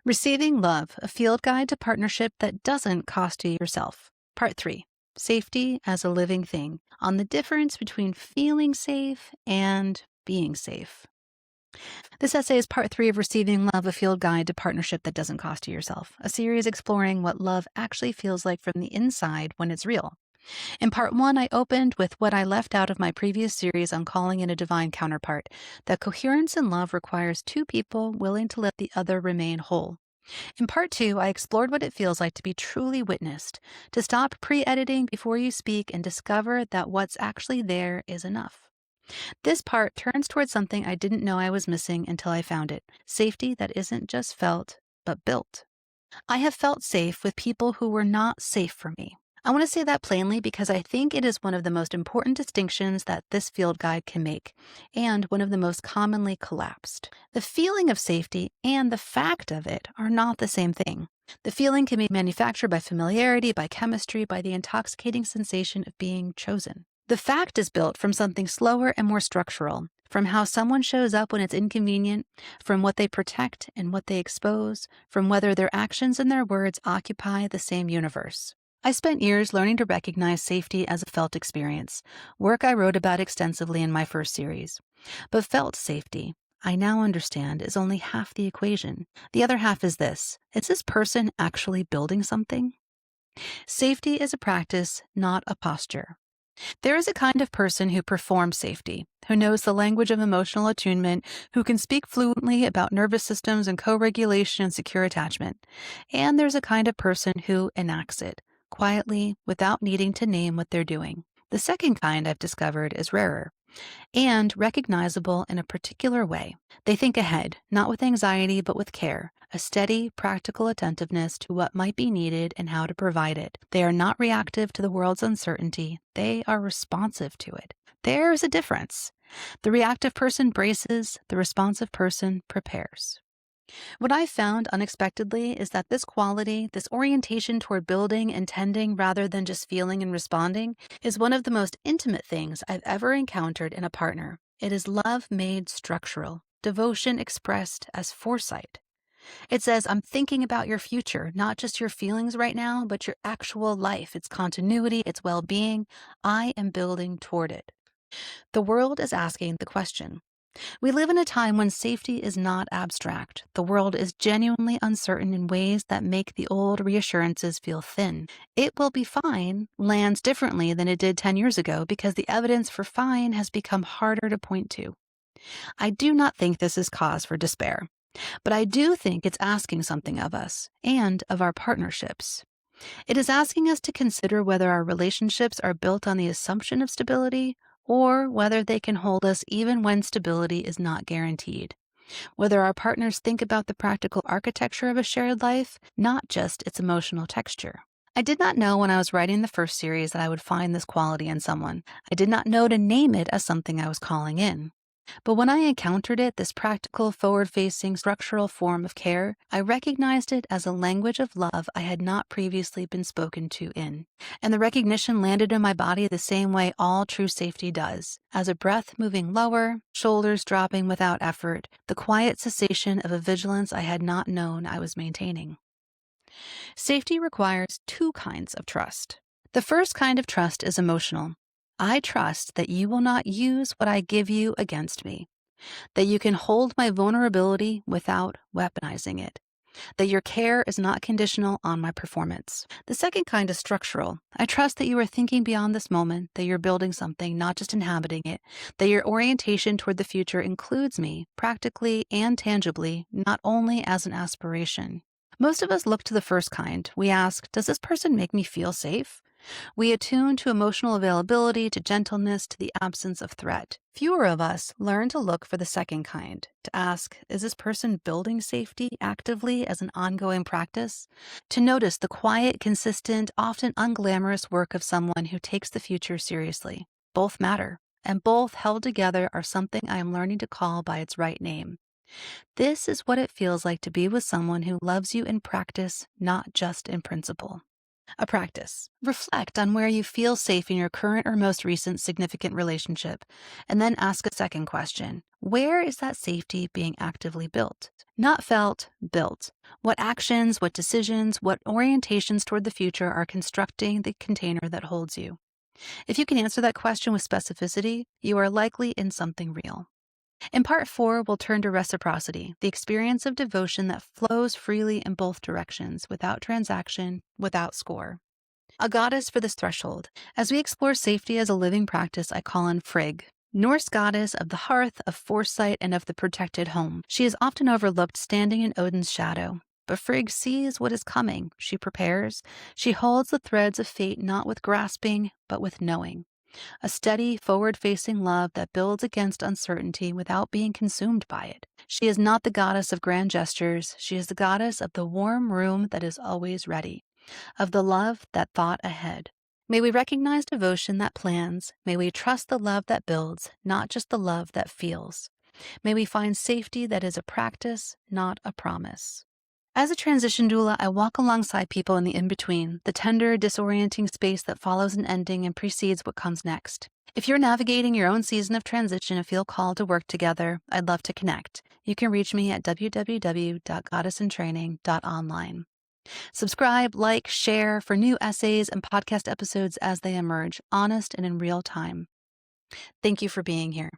Receiving Love, a field guide to partnership that doesn't cost you yourself. Part 3, Safety as a Living Thing, on the difference between feeling safe and being safe. This essay is part 3 of Receiving Love, a field guide to partnership that doesn't cost you yourself, a series exploring what love actually feels like from the inside when it's real. In part 1, I opened with what I left out of my previous series on calling in a divine counterpart, that coherence in love requires two people willing to let the other remain whole. In part 2, I explored what it feels like to be truly witnessed, to stop pre-editing before you speak and discover that what's actually there is enough. This part turns towards something I didn't know I was missing until I found it, safety that isn't just felt, but built. I have felt safe with people who were not safe for me. I want to say that plainly because I think it is one of the most important distinctions that this field guide can make, and one of the most commonly collapsed. The feeling of safety and the fact of it are not the same thing. The feeling can be manufactured by familiarity, by chemistry, by the intoxicating sensation of being chosen. The fact is built from something slower and more structural, from how someone shows up when it's inconvenient, from what they protect and what they expose, from whether their actions and their words occupy the same universe. I spent years learning to recognize safety as a felt experience, work I wrote about extensively in my first series. But felt safety, I now understand, is only half the equation. The other half is this: is this person actually building something? Safety is a practice, not a posture. There is a kind of person who performs safety, who knows the language of emotional attunement, who can speak fluently about nervous systems and co-regulation and secure attachment. And there's a kind of person who enacts it, quietly, without needing to name what they're doing. The second kind I've discovered is rarer and recognizable in a particular way. They think ahead, not with anxiety, but with care, a steady, practical attentiveness to what might be needed and how to provide it. They are not reactive to the world's uncertainty. They are responsive to it. There is a difference. The reactive person braces, the responsive person prepares. What I found unexpectedly is that this quality, this orientation toward building and tending rather than just feeling and responding, is one of the most intimate things I've ever encountered in a partner. It is love made structural, devotion expressed as foresight. It says, I'm thinking about your future, not just your feelings right now, but your actual life, its continuity, its well-being. I am building toward it. The world is asking the question. We live in a time when safety is not abstract. The world is genuinely uncertain in ways that make the old reassurances feel thin. It will be fine lands differently than it did 10 years ago because the evidence for fine has become harder to point to. I do not think this is cause for despair, but I do think it's asking something of us and of our partnerships. It is asking us to consider whether our relationships are built on the assumption of stability or whether they can hold us even when stability is not guaranteed. Whether our partners think about the practical architecture of a shared life, not just its emotional texture. I did not know when I was writing the first series that I would find this quality in someone. I did not know to name it as something I was calling in. But when I encountered it, this practical, forward-facing, structural form of care, I recognized it as a language of love I had not previously been spoken to in. And the recognition landed in my body the same way all true safety does, as a breath moving lower, shoulders dropping without effort, the quiet cessation of a vigilance I had not known I was maintaining. Safety requires two kinds of trust. The first kind of trust is emotional. I trust that you will not use what I give you against me, that you can hold my vulnerability without weaponizing it, that your care is not conditional on my performance. The second kind is structural. I trust that you are thinking beyond this moment, that you're building something, not just inhabiting it, that your orientation toward the future includes me, practically and tangibly, not only as an aspiration. Most of us look to the first kind. We ask, does this person make me feel safe? We attune to emotional availability, to gentleness, to the absence of threat. Fewer of us learn to look for the second kind, to ask, is this person building safety actively as an ongoing practice? To notice the quiet, consistent, often unglamorous work of someone who takes the future seriously. Both matter, and both held together are something I am learning to call by its right name. This is what it feels like to be with someone who loves you in practice, not just in principle. A practice. Reflect on where you feel safe in your current or most recent significant relationship, and then ask a second question. Where is that safety being actively built? Not felt, built. What actions, what decisions, what orientations toward the future are constructing the container that holds you? If you can answer that question with specificity, you are likely in something real. In part 4, we'll turn to reciprocity, the experience of devotion that flows freely in both directions, without transaction, without score. A goddess for this threshold. As we explore safety as a living practice, I call on Frigg, Norse goddess of the hearth, of foresight, and of the protected home. She is often overlooked, standing in Odin's shadow. But Frigg sees what is coming. She prepares. She holds the threads of fate not with grasping, but with knowing. A steady, forward-facing love that builds against uncertainty without being consumed by it. She is not the goddess of grand gestures. She is the goddess of the warm room that is always ready, of the love that thought ahead. May we recognize devotion that plans. May we trust the love that builds, not just the love that feels. May we find safety that is a practice, not a promise. As a transition doula, I walk alongside people in the in-between, the tender, disorienting space that follows an ending and precedes what comes next. If you're navigating your own season of transition and feel called to work together, I'd love to connect. You can reach me at www.goddessintraining.online. Subscribe, like, share for new essays and podcast episodes as they emerge, honest and in real time. Thank you for being here.